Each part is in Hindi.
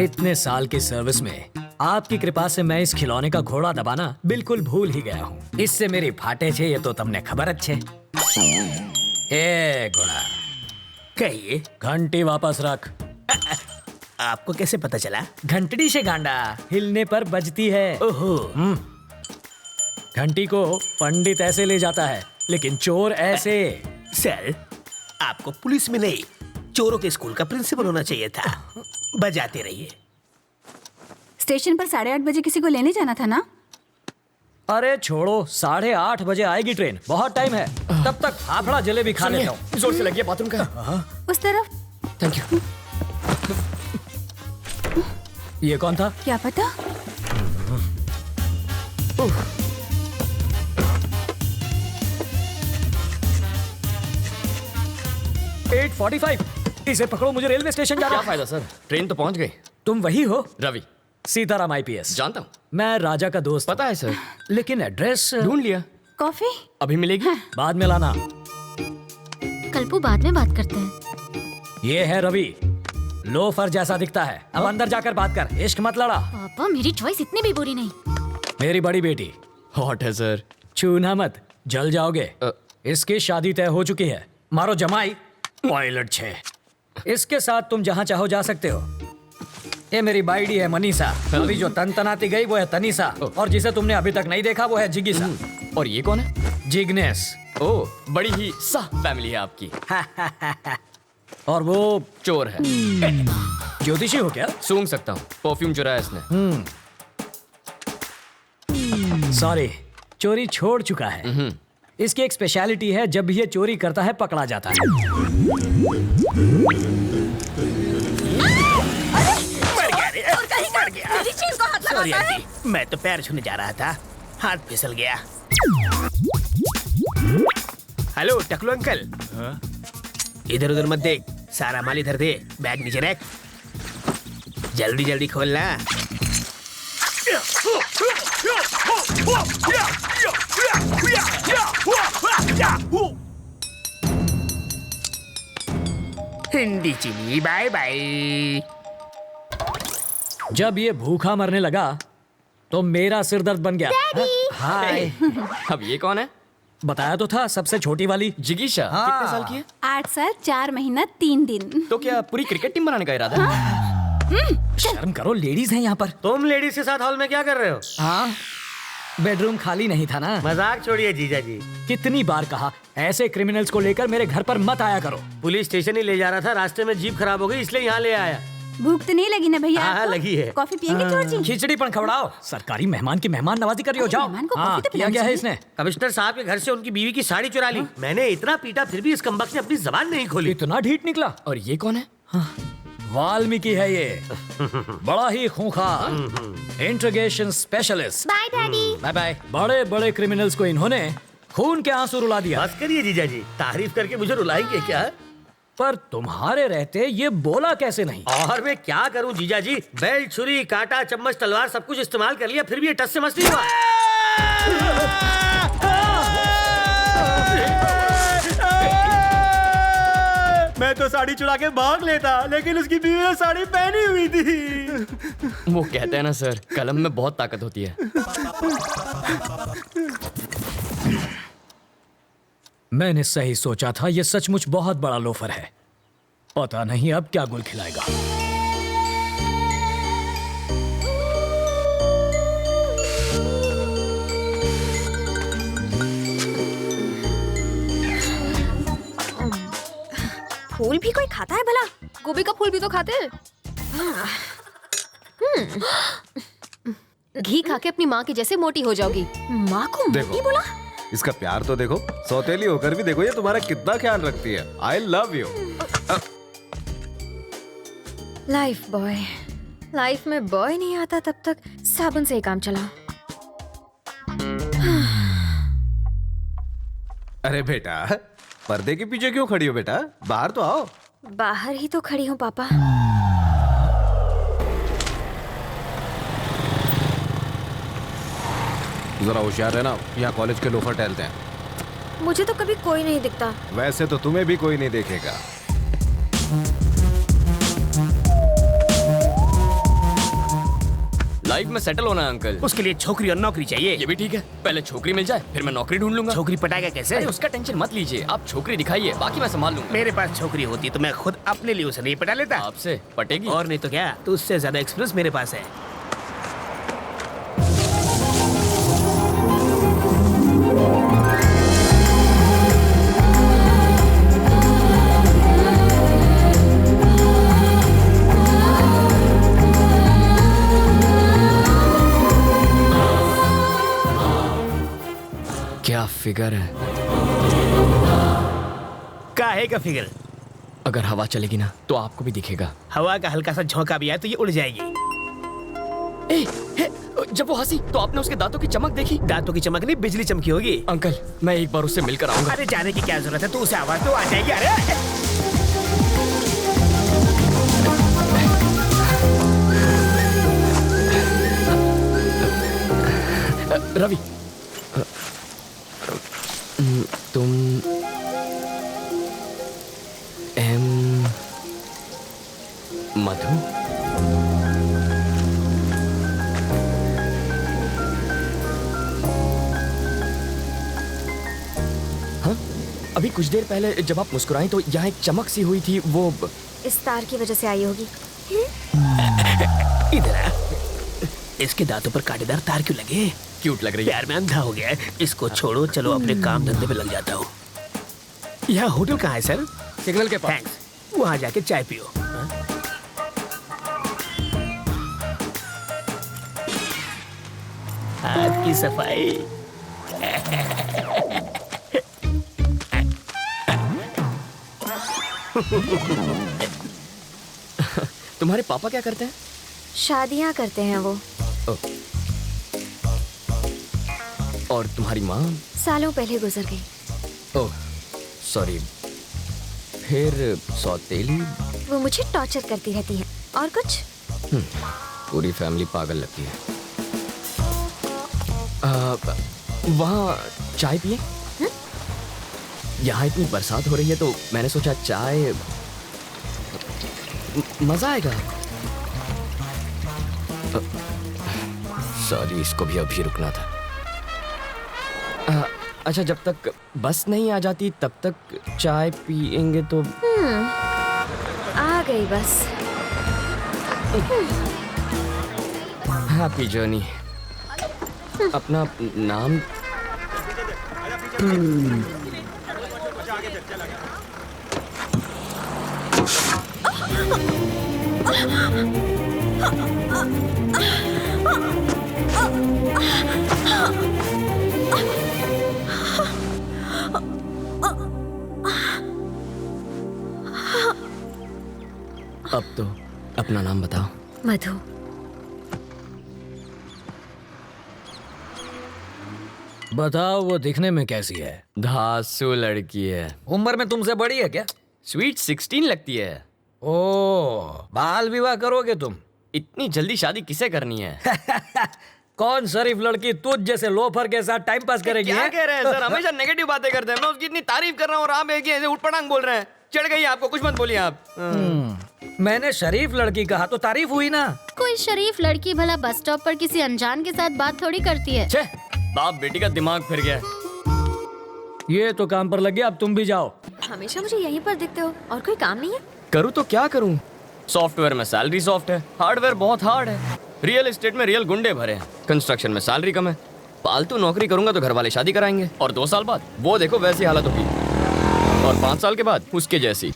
इतने साल की सर्विस में आपकी कृपा से मैं इस खिलौने का घोड़ा दबाना बिल्कुल भूल ही गया हूँ। इससे मेरी फाटे छे ये तो तुमने खबर अच्छे। ए घोड़ा, कहिए, घंटी वापस रख। आपको कैसे पता चला? घंटड़ी से गांडा हिलने पर बजती है। ओहो, घंटी को पंडित ऐसे ले जाता है, लेकिन चोर ऐसे। सर, आपको पुलिस में नहीं, चोरों के स्कूल का प्रिंसिपल होना चाहिए था। बजाते रहिए। स्टेशन पर 8:30 बजे किसी को लेने जाना था ना? अरे छोड़ो, 8:30 बजे आएगी ट्रेन, बहुत टाइम है। तब तक फाफड़ा जलेबी खा लेता हूँ। जोर से लगी बाथरूम का। उस तरफ। Thank you. ये कौन था? क्या पता। 8:45। इसे पकड़ो, मुझे रेलवे स्टेशन जाना। क्या फायदा सर, ट्रेन तो पहुंच गई। तुम वही हो? रवि। सीताराम IPS। जानता हूँ। मैं राजा का दोस्त। पता है सर। लेकिन एड्रेस ढूंढ लिया। कॉफी अभी मिलेगी? बाद में लाना। कल्पू, बाद में बात करते हैं। ये है रवि, लोफर जैसा दिखता है। अब अंदर जाकर बात कर, इश्क मत लड़ा। पापा, मेरी चॉइस इतनी भी बुरी नहीं। मेरी बड़ी बेटी। हॉट है सर। छूना मत, जल जाओगे। इसकी शादी तय हो चुकी है। मारो जमाई, पायलट 6। इसके साथ तुम जहाँ चाहो जा सकते हो। ये मेरी बाइडी है मनीषा। अभी जो तनतनाती गई वो है तनीषा, और जिसे तुमने अभी तक नहीं देखा वो है जिगीसा। और ये कौन है? जिग्नेस। ओह, बड़ी ही सा फैमिली है आपकी। और वो चोर है। ज्योतिषी हो क्या? सूंघ सकता हूँ, परफ्यूम चुराया इसने। सॉरी, चोरी छोड़ चुका है। इसकी एक स्पेशलिटी है, जब भी ये चोरी करता है पकड़ा जाता है। मर गया। मेरी चीज को हाथ सॉरी लगाता है। आंटी, मैं तो पैर छूने जा रहा था, हाथ फिसल गया। हेलो टकलू अंकल। इधर उधर मत देख, सारा माल इधर दे, बैग नीचे रख। जल्दी जल्दी खोलना। हिंदी चीनी बाय बाय। जब ये भूखा मरने लगा तो मेरा सिर दर्द बन गया। हाय। अब ये कौन है? बताया तो था, सबसे छोटी वाली। जिगीशा। हाँ। कितने साल की है? 8 साल 4 महीना 3 दिन। तो क्या पूरी क्रिकेट टीम बनाने का इरादा है? शर्म करो, लेडीज हैं यहाँ पर। तुम लेडीज के साथ हॉल में क्या कर रहे हो? हाँ, बेडरूम खाली नहीं था ना। मजाक छोड़िए जीजा जी। कितनी बार कहा, ऐसे क्रिमिनल्स को लेकर मेरे घर पर मत आया करो। पुलिस स्टेशन ही ले जा रहा था, रास्ते में जीप खराब हो गई इसलिए यहाँ ले आया। भूख तो नहीं लगी ना भैया? हाँ, आपको? लगी है। कॉफी पियेंगे चोर जी? खिचड़ी पण खवड़ाओ। सरकारी मेहमान की मेहमान नवाजी कर रही हो, अरे, जाओ। मेहमान को हाँ, कॉफी तो किया पिलानी गया है चाहिए। इसने। कमिश्नर साहब के घर से उनकी बीवी की साड़ी चुरा ली। मैंने इतना पीटा फिर भी इस कमबख्त ने अपनी जबान नहीं खोली। इतना ढीठ निकला। और ये कौन है? वाल्मीकि है ये, बड़ा ही खूंखार interrogation specialist. Bye daddy. Bye bye. बड़े बड़े क्रिमिनल्स को इन्होंने खून के आंसू रुला दिया। बस करिए जीजा जी, तारीफ करके मुझे रुलाएंगे क्या? पर तुम्हारे रहते ये बोला कैसे नहीं? और मैं क्या करूं जीजा जी, बेल्ट, छुरी, कांटा, चम्मच, तलवार सब कुछ इस्तेमाल कर लिया, फिर भी ये टस से मस नहीं हुआ। मैं तो साड़ी चुरा के भाग लेता, लेकिन उसकी बीवी ने साड़ी पहनी हुई थी। वो कहते हैं ना सर, कलम में बहुत ताकत होती है। मैंने सही सोचा था, ये सचमुच बहुत बड़ा लोफर है। पता नहीं अब क्या गुल खिलाएगा। फूल भी कोई खाता है भला? गोभी का फूल भी तो खाते हैं। घी खा के अपनी माँ की जैसे मोटी हो जाओगी। माँ को मोटी बोला? इसका प्यार तो देखो, सौतेली होकर भी देखो ये तुम्हारा कितना ख्याल रखती है। I love you. Life boy. Life में बॉय नहीं आता तब तक साबुन से ही काम चला। अरे बेटा, पर्दे के पीछे क्यों खड़ी हो बेटा? बाहर तो आओ। बाहर ही तो खड़ी हूँ पापा। जरा होशियार रहना, यहाँ कॉलेज के लोफर टहलते हैं। मुझे तो कभी कोई नहीं दिखता। वैसे तो तुम्हें भी कोई नहीं देखेगा। लाइफ में सेटल होना है अंकल। उसके लिए छोकरी और नौकरी चाहिए। ये भी ठीक है, पहले छोकरी मिल जाए फिर मैं नौकरी ढूंढ लूंगा। छोकरी पटाएगा कैसे? अरे उसका टेंशन मत लीजिए, आप छोकरी दिखाइए, बाकी मैं संभाल लूंगा। मेरे पास छोकरी होती तो मैं खुद अपने लिए उसे नहीं पटा लेता। आपसे पटेगी? और नहीं तो क्या, तो उससे ज्यादा एक्सपीरियंस मेरे पास है। क्या फिगर है। काहे का फिगर? अगर हवा चलेगी ना तो आपको भी दिखेगा। हवा का हल्का सा झोंका भी आए तो ये उड़ जाएगी। जब वो हंसी तो आपने उसके दांतों की चमक देखी? दांतों की चमक नहीं, बिजली चमकी होगी। अंकल मैं एक बार उससे मिलकर आऊंगा। अरे जाने की क्या जरूरत है, तू उसे आवाज तो आ जाएगी। अरे रवि, तुम मधु? हाँ, अभी कुछ देर पहले जब आप मुस्कुराई तो यहाँ एक चमक सी हुई थी, वो इस तार की वजह से आई होगी। इधर आ। इसके दांतों पर कांटेदार तार क्यों लगे? क्यूट लग रही है। यार मैं अंधा हो गया है। इसको छोड़ो, चलो अपने काम धंधे पे लग जाता हूँ। यहाँ होटल कहाँ है सर? सिग्नल के पास। थैंक्स। वहाँ जाके चाय पियो। हाथ की सफाई। तुम्हारे पापा क्या करते हैं? शादियाँ करते हैं वो। और तुम्हारी माँ? सालों पहले गुजर गई। Oh sorry. फिर सौतेली? वो मुझे टॉर्चर करती रहती है। और कुछ? पूरी फैमिली पागल लगती है। वहाँ चाय पिए? यहाँ इतनी बरसात हो रही है तो मैंने सोचा चाय मजा आएगा। सॉरी, इसको भी अभी रुकना था। अच्छा, जब तक बस नहीं आ जाती तब तक चाय पिएंगे तो? आ गई बस। Happy journey. अपना नाम? अब तो अपना नाम बताओ। मधु। बताओ, वो दिखने में कैसी है? धांसू लड़की है। उम्र में तुमसे बड़ी है क्या? स्वीट 16 लगती है। ओ, बाल विवाह करोगे तुम? इतनी जल्दी शादी किसे करनी है? कौन शरीफ लड़की तुझ जैसे लोफर के साथ टाइम पास करेगी? क्या कह रहे हैं सर? हमेशा नेगेटिव बातें करते हैं। मैं उसकी इतनी तारीफ कर रहा हूँ और आप एक ही ऐसे उठपटांग बोल रहे हैं। चढ़ गई आपको, कुछ मत बोलिए आप। मैंने शरीफ लड़की कहा तो तारीफ हुई ना। कोई शरीफ लड़की भला बस स्टॉप पर किसी अनजान के साथ बात थोड़ी करती है। छे, बाप बेटी का दिमाग फिर गया। ये तो काम पर लग गया, अब तुम भी जाओ। हमेशा मुझे यहीं पर दिखते हो, और कोई काम नहीं है? करूँ तो क्या करूँ? सॉफ्टवेयर में सैलरी सॉफ्ट है, हार्डवेयर बहुत हार्ड है, रियल एस्टेट में रियल गुंडे भरे हैं, कंस्ट्रक्शन में सैलरी कम है। फालतू नौकरी करूंगा तो घर वाले शादी कराएंगे और 2 साल बाद वो देखो वैसी हालत होगी, और 5 साल के बाद उसके जैसी।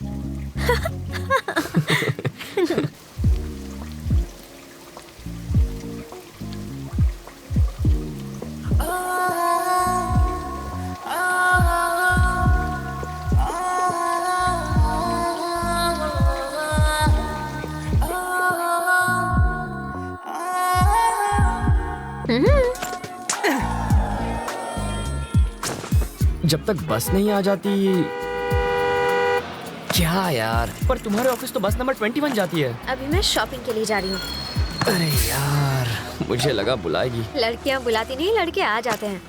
जब तक बस नहीं आ जाती। क्या यार, पर तुम्हारे ऑफिस तो बस नंबर 21 जाती है। अभी मैं शॉपिंग के लिए जा रही हूँ। अरे यार, मुझे लगा बुलाएगी। लड़कियाँ बुलाती नहीं, लड़के आ जाते हैं।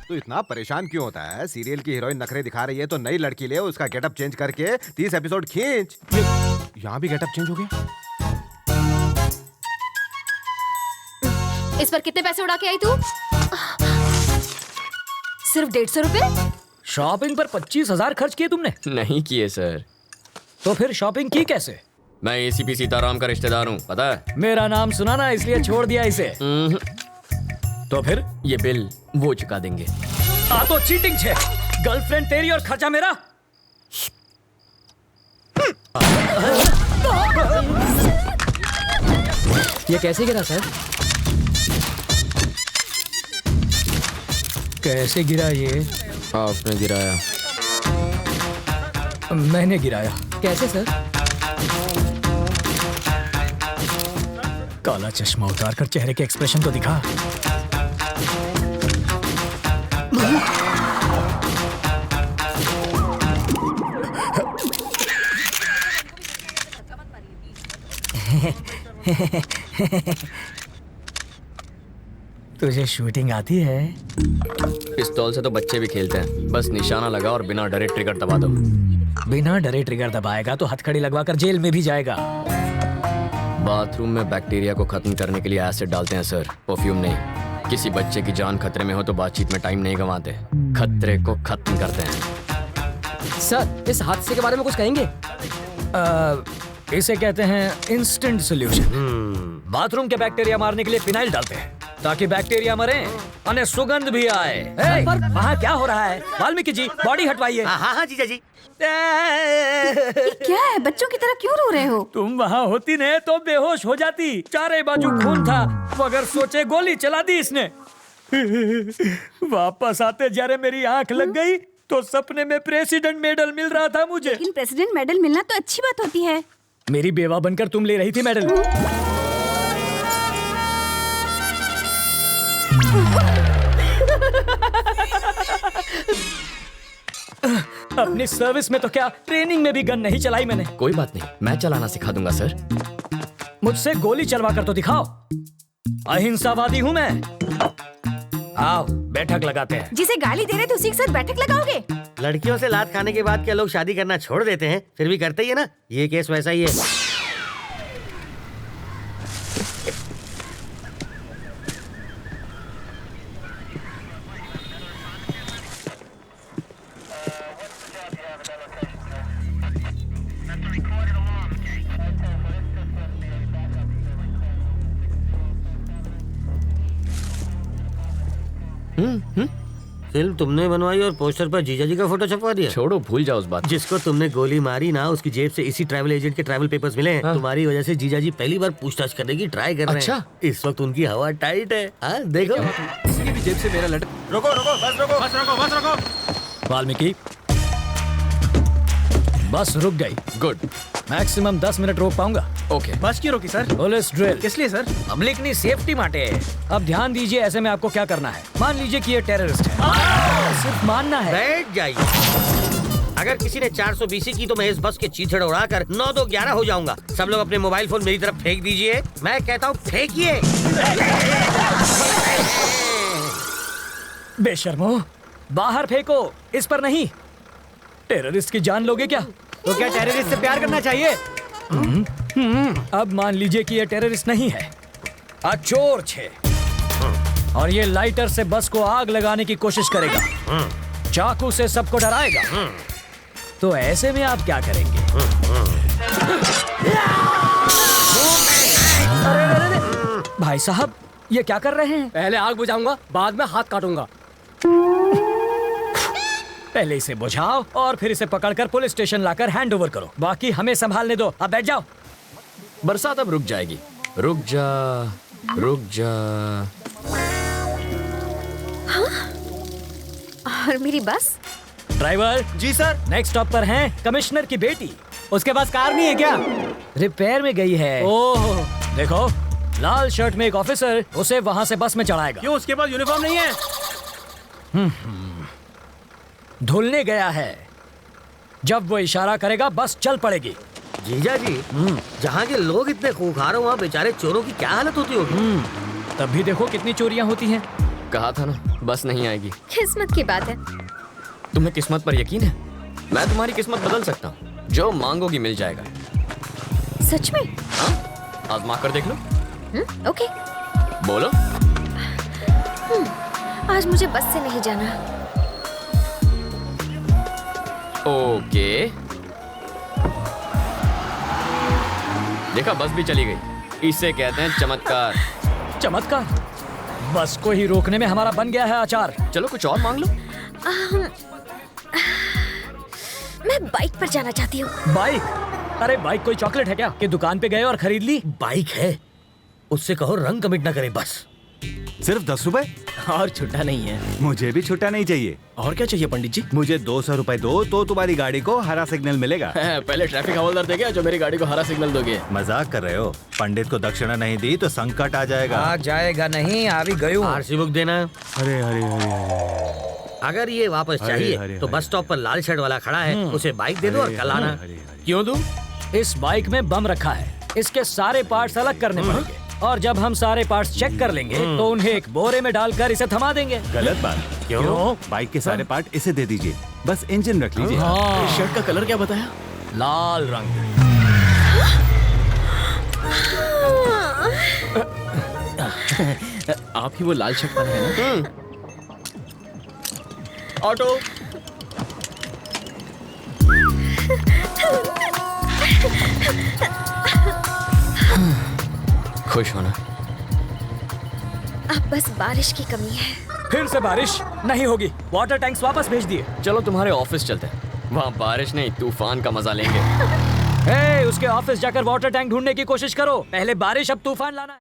तू इतना परेशान क्यों होता है? सीरियल की हीरोइन नखरे दिखा रही है तो नई लड़की ले, उसका गेटअप चेंज करके 30 एपिसोड खींच। यहाँ भी गेटअप चेंज हो गया। इस पर कितने पैसे उड़ा के आई तू? सिर्फ 150 रुपए? शॉपिंग पर 25,000 खर्च किए तुमने? नहीं किए सर। तो फिर शॉपिंग की कैसे? मैं एसीपी सीताराम का रिश्तेदार हूँ, पता है? मेरा नाम सुना ना, इसलिए छोड़ दिया इसे। तो फिर ये बिल वो चुका देंगे। आ तो चीटिंग छे। गर्लफ्रेंड तेरी और खर्चा मेरा। ये कैसे गिरा सर? कैसे गिरा ये? आपने गिराया। मैंने गिराया। कैसे सर? काला चश्मा उतार कर चेहरे के एक्सप्रेशन तो दिखा। तुझे शूटिंग आती है? पिस्तौल से तो बच्चे भी खेलते हैं, बस निशाना लगा और बिना डरे ट्रिगर दबा दो। बिना डरे ट्रिगर दबाएगा तो हथकड़ी लगवाकर जेल में भी जाएगा। बाथरूम में बैक्टीरिया को खत्म करने के लिए एसिड डालते हैं सर, परफ्यूम नहीं। किसी बच्चे की जान खतरे में हो तो बातचीत में टाइम नहीं गंवाते, खतरे को खत्म करते हैं। सर, इस हादसे के बारे में कुछ कहेंगे? इसे कहते हैं इंस्टेंट सॉल्यूशन। बाथरूम के बैक्टीरिया मारने के लिए फिनाइल डालते हैं ताकि बैक्टीरिया मरे और सुगंध भी आए। पर वहाँ क्या हो रहा है? वाल्मीकि जी, बॉडी हटवाइए। हाँ जीजा जी। क्या है, बच्चों की तरह क्यों रो रहे हो? तुम वहाँ होती न तो बेहोश हो जाती। चारे बाजू खून था, मगर सोचे गोली चला दी इसने। वापस आते जरे मेरी आंख लग गई तो सपने में प्रेसिडेंट मेडल मिल रहा था मुझे। लेकिन प्रेसिडेंट मेडल मिलना तो अच्छी बात होती है। मेरी बेवा बनकर तुम ले रही थी मेडल। अपनी सर्विस में तो क्या, ट्रेनिंग में भी गन नहीं चलाई मैंने। कोई बात नहीं, मैं चलाना सिखा दूंगा सर। मुझसे गोली चलवा कर तो दिखाओ। अहिंसावादी हूँ मैं। आओ बैठक लगाते हैं। जिसे गाली दे रहे थे उसी के साथ बैठक लगाओगे? लड़कियों से लात खाने के बाद क्या लोग शादी करना छोड़ देते हैं? फिर भी करते ही है ना। ये केस वैसा ही है। फिल्म तुमने बनवाई और पोस्टर पर जीजा जी का फोटो छपवा दिया। छोड़ो, भूल जाओ उस बात। जिसको तुमने गोली मारी ना, उसकी जेब से इसी ट्रैवल एजेंट के ट्रैवल पेपर्स मिले हैं। तुम्हारी वजह से जीजा जी पहली बार पूछताछ करने की ट्राई कर रहे हैं। अच्छा। इस वक्त उनकी हवा टाइट है। हाँ देखो, इसकी भी जेब से मेरा लट। रोको रोको, बस रोको, बस रोको, बस रोको। वाल्मीकि, बस रुक गई। गुड। मैक्सिमम 10 मिनट रोक पाऊंगा। ओके। बस क्यों रोकी सर? Police drill. किस लिए सर? पब्लिक की सेफ्टी माटे। अब ध्यान दीजिए, ऐसे में आपको क्या करना है। मान लीजिए कि ये टेररिस्ट है, सिर्फ मानना है। बैठ जाइए। अगर किसी ने 420 की तो मैं इस बस के चीथड़ उड़ाकर 9-2-11 हो जाऊंगा। सब लोग अपने मोबाइल फोन मेरी तरफ फेंक दीजिए। मैं कहता हूँ फेंकिए। बेशर्मो, बाहर फेंको, इस पर नहीं। टेररिस्ट की जान लोगे क्या? तो क्या टेररिस्ट से प्यार करना चाहिए? अब मान लीजिए कि ये टेररिस्ट नहीं है, चोर छे, और ये लाइटर से बस को आग लगाने की कोशिश करेगा, चाकू से सबको डराएगा। तो ऐसे में आप क्या करेंगे? अरे, भाई साहब, ये क्या कर रहे हैं? पहले आग बुझाऊंगा, बाद में हाथ काटूंगा। पहले इसे बुझाओ और फिर इसे पकड़कर पुलिस स्टेशन लाकर हैंड ओवर करो। बाकी हमें संभालने दो। अब बैठ जाओ। बरसात अब रुक जाएगी। रुक जा, रुक जा। और मेरी बस? ड्राइवर जी सर। नेक्स्ट स्टॉप पर हैं कमिश्नर की बेटी। उसके पास कार नहीं है क्या? रिपेयर में गई है। ओह, देखो, लाल शर्ट में एक ऑफिसर उसे वहां से बस में चढ़ाएगा। क्यों उसके पास यूनिफॉर्म नहीं है? धुलने गया है। जब वो इशारा करेगा बस चल पड़ेगी। जीजा जी, जहाँ के लोग इतने खूंखार हो, वहाँ बेचारे चोरों की क्या हालत होती होगी? तब भी देखो कितनी चोरियां होती हैं। कहा था ना, बस नहीं आएगी। किस्मत की बात है। तुम्हें किस्मत पर यकीन है? मैं तुम्हारी किस्मत बदल सकता हूँ। जो मांगोगी मिल जाएगा। सच में? हाँ, आजमा कर देख लो। ओके। बोलो। आज मुझे बस से नहीं जाना। ओके, देखा बस भी चली गई। इसे कहते हैं चमत्कार। चमत्कार? बस को ही रोकने में हमारा बन गया है अचार। चलो कुछ और मांग लो। मैं बाइक पर जाना चाहती हूँ। बाइक? अरे बाइक कोई चॉकलेट है क्या कि दुकान पे गए और खरीद ली? बाइक है, उससे कहो रंग कमिट ना करे बस। सिर्फ 10 रुपए? और छुट्टा नहीं है। मुझे भी छुट्टा नहीं चाहिए। और क्या चाहिए पंडित जी? मुझे 200 रुपए दो तो तुम्हारी गाड़ी को हरा सिग्नल मिलेगा। पहले ट्रैफिक हवलदार देगा जो मेरी गाड़ी को हरा सिग्नल दोगे। मजाक कर रहे हो? पंडित को दक्षिणा नहीं दी तो संकट आ जाएगा। आ जाएगा नहीं, आ भी गई हूँ। आरसी बुक देना। अरे अरे अरे अरे अगर ये वापस चाहिए अरे, तो अरे। बस स्टॉप पर लाल शर्ट वाला खड़ा है, उसे बाइक दे दो और कल आना। क्यों दूं? इस बाइक में बम रखा है, इसके सारे पार्ट्स अलग करने पड़ेंगे और जब हम सारे पार्ट्स चेक कर लेंगे तो उन्हें एक बोरे में डालकर इसे थमा देंगे। गलत बात। क्यों? बाइक के सारे पार्ट इसे दे दीजिए, बस इंजन रख लीजिए। शर्ट का कलर क्या बताया? लाल रंग। आप ही वो लाल शर्ट वाले हैं ना? ऑटो। खुश होना। अब बस बारिश की कमी है। फिर से बारिश नहीं होगी, वाटर टैंक्स वापस भेज दिए। चलो तुम्हारे ऑफिस चलते हैं, वहाँ बारिश नहीं तूफान का मजा लेंगे। उसके ऑफिस जाकर वाटर टैंक ढूंढने की कोशिश करो, पहले बारिश अब तूफान लाना है।